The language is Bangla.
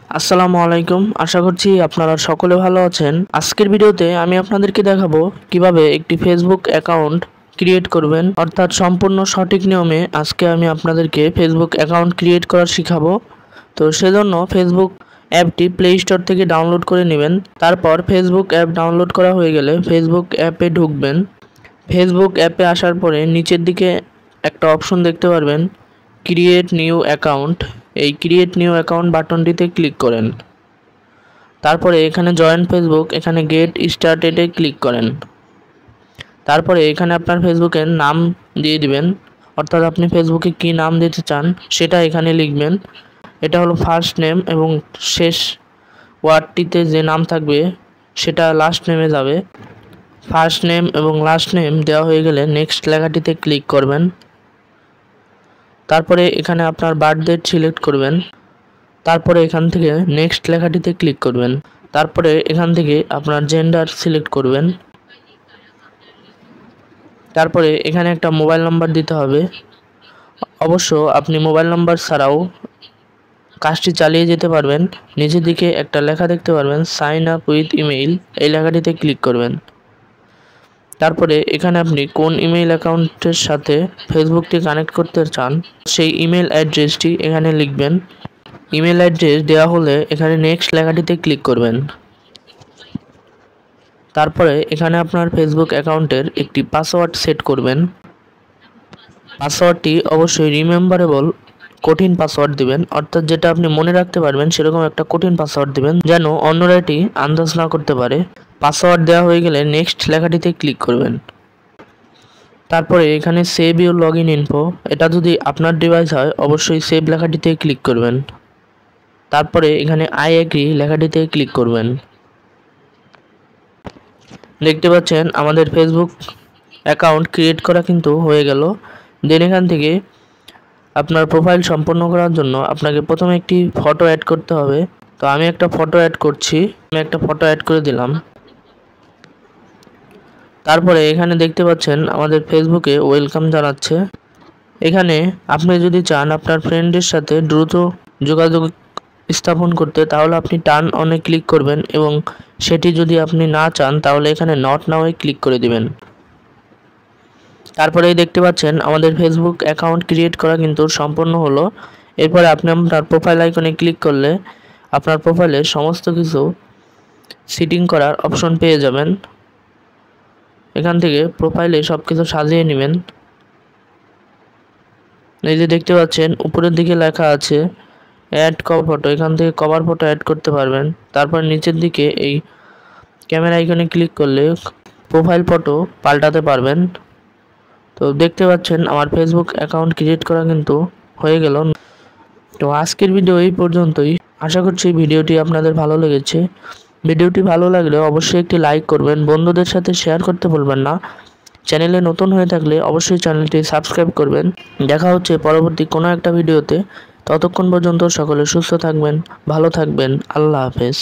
আসসালামু আলাইকুম। আশা করছি আপনারা সকলে ভালো আছেন। আজকের ভিডিওতে আমি আপনাদেরকে দেখাবো কিভাবে একটি ফেসবুক অ্যাকাউন্ট ক্রিয়েট করবেন, অর্থাৎ সম্পূর্ণ সঠিক নিয়মে আজকে আমি আপনাদেরকে ফেসবুক অ্যাকাউন্ট ক্রিয়েট করা শিখাবো। তো সেজন্য ফেসবুক অ্যাপটি প্লে স্টোর থেকে ডাউনলোড করে নেবেন। তারপর ফেসবুক অ্যাপ ডাউনলোড করা হয়ে গেলে ফেসবুক অ্যাপে ঢুকবেন। ফেসবুক অ্যাপে আসার পরে নিচের দিকে একটা অপশন দেখতে পারবেন, ক্রিয়েট নিউ অ্যাকাউন্ট। এই ক্রিয়েট নিউ অ্যাকাউন্ট বাটনটিতে ক্লিক করেন। তারপরে এখানে জয়েন ফেসবুক, এখানে গেট স্টার্টেডে ক্লিক করেন। তারপরে এখানে আপনার ফেসবুকের নাম দিয়ে দিবেন, অর্থাৎ আপনি ফেসবুকে কী নাম দিতে চান সেটা এখানে লিখবেন। এটা হলো ফার্স্ট নেম এবং শেষ ওয়ার্ডটিতে যে নাম থাকবে সেটা লাস্ট নেমে যাবে। ফার্স্ট নেম এবং লাস্ট নেম দেওয়া হয়ে গেলে নেক্সট লেখাটিতে ক্লিক করবেন। তারপরে এখানে আপনার বার্থ ডেট সিলেক্ট করবেন। তারপরে এখান থেকে নেক্সট লেখাটিতে ক্লিক করবেন। তারপরে এখান থেকে আপনার জেন্ডার সিলেক্ট করবেন। তারপরে এখানে একটা মোবাইল নাম্বার দিতে হবে। অবশ্য আপনি মোবাইল নাম্বার ছাড়াও কাজটি চালিয়ে যেতে পারবেন। নিচের দিকে একটা লেখা দেখতে পারবেন, সাইন আপ উইথ ইমেইল, এই লেখাটিতে ক্লিক করবেন। তারপরে এখানে আপনি কোন ইমেইল অ্যাকাউন্টের সাথে ফেসবুকটি কানেক্ট করতে চান সেই ইমেল অ্যাড্রেসটি এখানে লিখবেন। ইমেল অ্যাড্রেস দেওয়া হলে এখানে নেক্সট লেখাটিতে ক্লিক করবেন। তারপরে এখানে আপনার ফেসবুক অ্যাকাউন্টের একটি পাসওয়ার্ড সেট করবেন। পাসওয়ার্ডটি অবশ্যই রিমেম্বারেবল কঠিন পাসওয়ার্ড দিবেন, অর্থাৎ যেটা আপনি মনে রাখতে পারবেন সেরকম একটা কঠিন পাসওয়ার্ড দিবেন, যেন অন্যরা এটি আন্দাজ না করতে পারে। পাসওয়ার্ড দেওয়া হয়ে গেলে নেক্সট লেখাটিতে ক্লিক করবেন। তারপরে এখানে save your log in info, এটা যদি আপনার ডিভাইস হয় অবশ্যই সেভ লেখাটিতে ক্লিক করবেন। তারপরে এখানে আই এগ্রি লেখাটিতে ক্লিক করবেন। দেখতে পাচ্ছেন আমাদের ফেসবুক অ্যাকাউন্ট ক্রিয়েট করা কিন্তু হয়ে গেল। দেন এখান থেকে আপনার প্রোফাইল সম্পন্ন করার জন্য আপনাকে প্রথমে একটি ফটো অ্যাড করতে হবে। তো আমি একটা ফটো অ্যাড করছি, আমি একটা ফটো অ্যাড করে দিলাম। তারপরে এখানে দেখতে পাচ্ছেন আমাদের ফেসবুকে ওয়েলকাম জানাচ্ছে। এখানে আপনি যদি চান আপনার ফ্রেন্ডের সাথে দ্রুত যোগাযোগ স্থাপন করতে, তাহলে আপনি টার্ন অনে ক্লিক করবেন এবং সেটি যদি আপনি না চান তাহলে এখানে নট নাওয়ে ক্লিক করে দিবেন। তারপরেই দেখতে পাচ্ছেন আমাদের ফেসবুক অ্যাকাউন্ট ক্রিয়েট করা কিন্তু সম্পূর্ণ হলো। এরপরে আপনি আপনার প্রোফাইল আইকনে ক্লিক করলে আপনার প্রোফাইলে সমস্ত কিছু সেটিং করার অপশন পেয়ে যাবেন। এখান থেকে প্রোফাইলে সব কিছু সাজিয়ে নেবেন। এই যে দেখতে পাচ্ছেন উপরের দিকে লেখা আছে অ্যাড কভার ফটো, এখান থেকে কভার ফটো অ্যাড করতে পারবেন। তারপর নিচের দিকে এই ক্যামেরা আইকনে ক্লিক করলে প্রোফাইল ফটো পাল্টাতে পারবেন। তো দেখতে পাচ্ছেন আমার ফেসবুক অ্যাকাউন্ট ক্রিয়েট করা কিন্তু হয়ে গেল। তো আজকের ভিডিও এই পর্যন্তই। আশা করছি ভিডিওটি আপনাদের ভালো লেগেছে। ভিডিওটি ভালো লাগলে অবশ্যই একটি লাইক করবেন, বন্ধুদের সাথে শেয়ার করতে ভুলবেন না। চ্যানেলে নতুন হয়ে থাকলে অবশ্যই চ্যানেলটি সাবস্ক্রাইব করবেন। দেখা হচ্ছে পরবর্তী কোনো একটা ভিডিওতে। ততক্ষণ পর্যন্ত সকলে সুস্থ থাকবেন, ভালো থাকবেন। আল্লাহ হাফেজ।